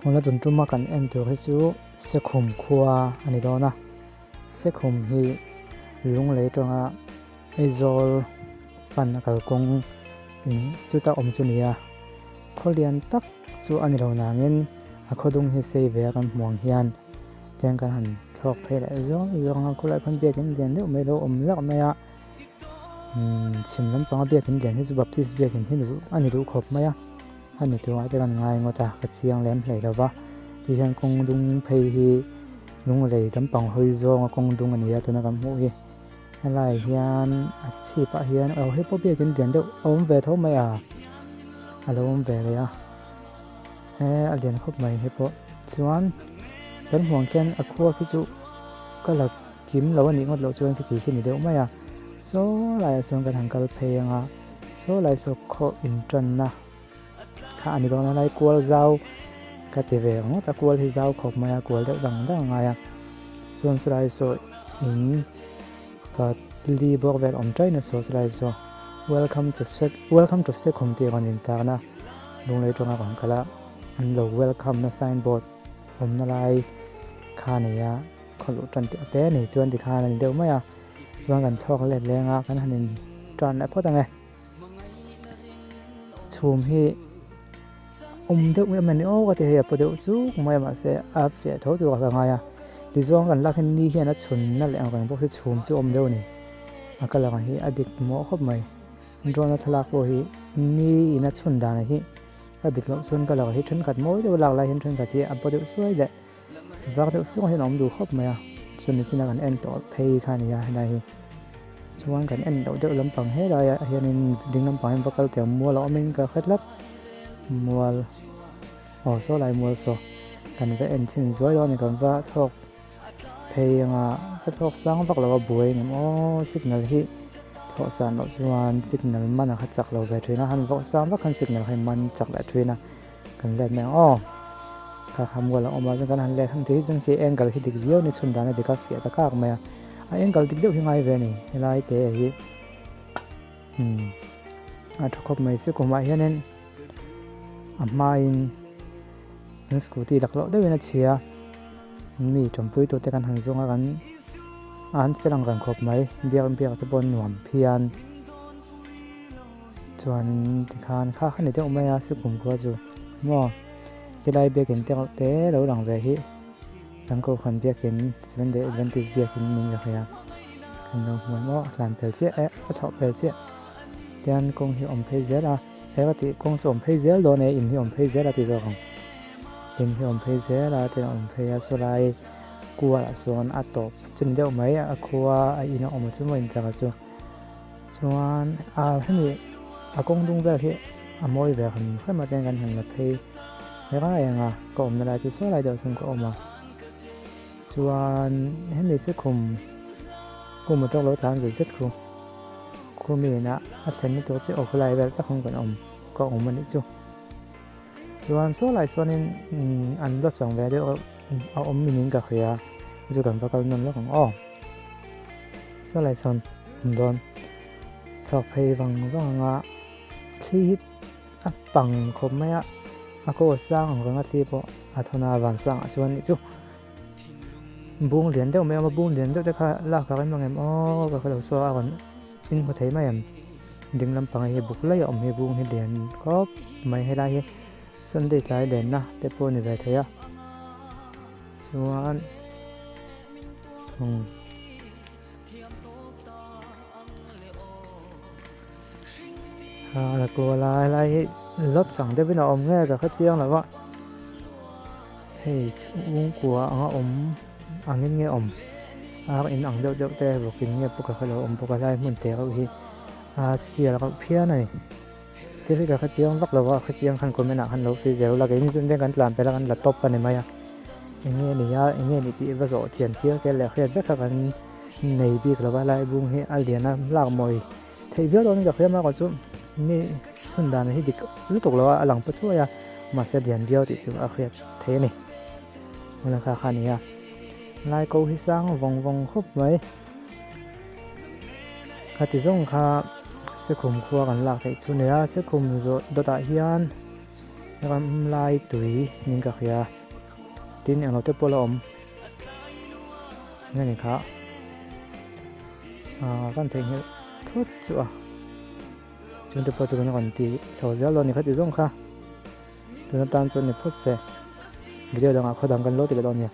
Hula tuntuma kan ento hi chu sekhum khua ani dona sekhum hi lung le tonga izol pan kal kong in chuta om chunia kholian tak chu ani lo nangin a khodung hi sei ve kan hmuang hian ten kan han thlok phela zong khulai khan biakin lian deuh mai lo om lak maya chim lampang biakin lian hi chu baptist biakin hin chu ani du khop maya ani tu ai kan ngai ngota ka chiang lem hlei lova ti hian kong dung phei hi lung lei lampang hoi zong a kong dung ania tuna kan hmu hi helai hian a chi pa hian he po biakin lian deuh om ve tho mai alo om ve le a a lian khop mai he po chuan kan hmuang khian a khua khi chu kala kim lo ani ngot lo chuan ki khi ni deuh mai so lai song kan hangkal phei anga so lai so kho in tran na kha ani dona lai kual zau ka ti ve ngo ta kual hi zau khop maya kual deuh dang ngaya chuan sai so in ka li bok vel om trai na so sai so welcome to sekhum ti kan in ta na lung lei tonga kan kala an lo welcome na signboard om na lai kha nia kholu tran ti te ni chuan ti kha ni deuh maya chuan kan thlok le lenga kan hanin tran na photang e chhum hi deuh mai mani o ka te he po deuh chu mai ma se a fe tho tu ka ngaya ti zong kan lakhin ni hian a chhun na le ang bo hi chhum chu deuh ni akala hi adik mo khop mai drona thalak bo hi ni ina chhun da na hi adik lo chun kala hi thun khat moi deuh lak lai hin thun khat hi a po deuh chuai le vak deuh su hi nom du khop mai chun ni china kan en to phei kha ni ya na hi chuan kan en do deuh lampang he la ya hianin ding lampang bakal te mo lo min ka khatlak mual so lai mual so kan ve en chin zoi lo ni kan va thok phei anga ka thok sang vak lo buai ni mo signal hi tho san lo chuan signal man a kha chak lo ve thina han vok sang vak kan signal hai man chak la thina kan le me ka kham wala oma kan han le thang ti jang ki angle hi dik view ni chun da na dika fia ta ka ma a angle dik deuh hi ngai ve ni helai te hi a thokop mai se ko ma hianen amain an scooty laklo deuh na chia mi tompui to te kan han zonga kan an serang kan khop mai biak te bon nuam phian chuan ti khan kha khani te umaya se kum ko chu mo kilai biakin te lo lang ve hi kan ko khan biakin 7 day advantage biakin ning la khaya kan no mo lan pel che a thok pel che tian kong hi om phei zera ti kong som phei zel do ne in hi om phei zera ti zo kong in hi om phei zera te om phei a so lai kuwa son a top chun deuh mai a khuwa a ina om chu mo in ta chu chuan a hemi a kong dung vel hi a moi ve han khama ten kan han la phei he ga anga ko om na la chu so lai do sum ko oma chuan hemi se khum mo tok lo tan ze zet khu mi na a thlen ni to che o khulai vel ta khong kan om ko om ani chu chuan so lai sonin an lo chang ve de a om min ka khia chu kan vakal non lo khong so lai son don thok phei wanga thi a pang khom maya a ko sang ang nga thi po a thona wan sang a chuan ni chu bung lian deuh me ma bung lian deuh te kha la ka kan mangem ka khalo so a kan in ko thei mai ding lampang hi buk lai om hi bung hi lian khop mai he lai hi sunday tai len na te po ni ve theya chuan la ko lai hi lot sang de bina om nge ka kha chiang la wa hei chung kwa anga om angin nge om in ang deuh te bokin nge puka khalo om puka lai mun te ho hi sia la ka phian ani te ri ka kha chiang vak lo wa kha chiang khan ko mena khan lo si zero la ge jun den kan tlan pela kan la top ani maya nge ni pi va zo chian kia ke le khret kha kan nei bi ka wa lai bung hi aliana lak moi thei zero ni ka khema ko chu ni chun dan hi dik lu tok lo alang pa chu ya ma se dian dio ti chu a khret the ni mona kha khania lai ko hi sang vong khop mai khati zong kha se khum khuwa kan lak thei chu ne a se khum zo dota hian ram lai tui ning ka khia tin ang lo te polo om ngay khá kan thấy như thốt chua chúng tôi bắt đầu còn tí sau giờ luôn thì khách dùng khá tôi tan cho nên phút sẽ video đang khó đăng gần lốt thì cái đó nhỉ